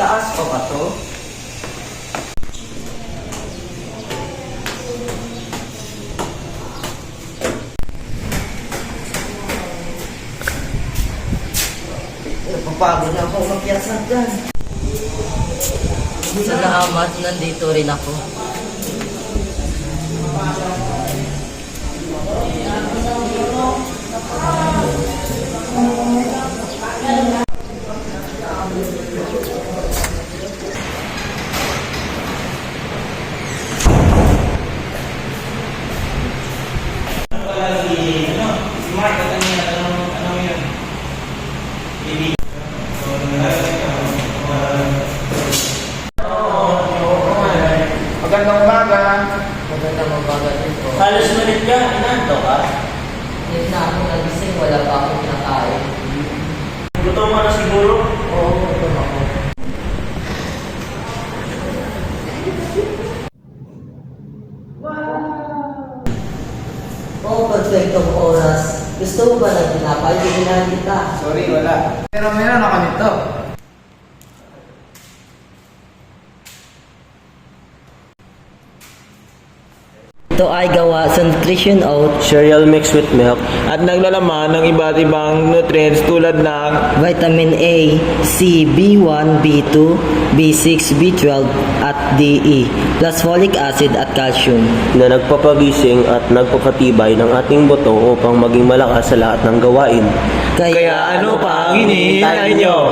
taas pa ba to? Napapagod na ako makiyasan dyan. Salamat, nandito rin ako. Magandang umaga. Magandang umaga din po. Halos malit ka, inanto ka. Hindi na ako nagising, wala pa akong kinakain. Gutom mo na siguro. Oo, gutom ako. Oo, perfectong oras. Gusto mo ba na tinapay? Bigyan kita. Sorry, wala. Pero meron ako nito. Ito ay gawa sa nutrition oat, Cereal mixed with milk at naglalaman ng iba't ibang nutrients tulad ng vitamin A, C, B1, B2, B6, B12 at DE, plus folic acid at calcium. na nagpapagising at nagpapatibay ng ating buto upang maging malakas sa lahat ng gawain. Kaya ano pa ang hinihintay nyo?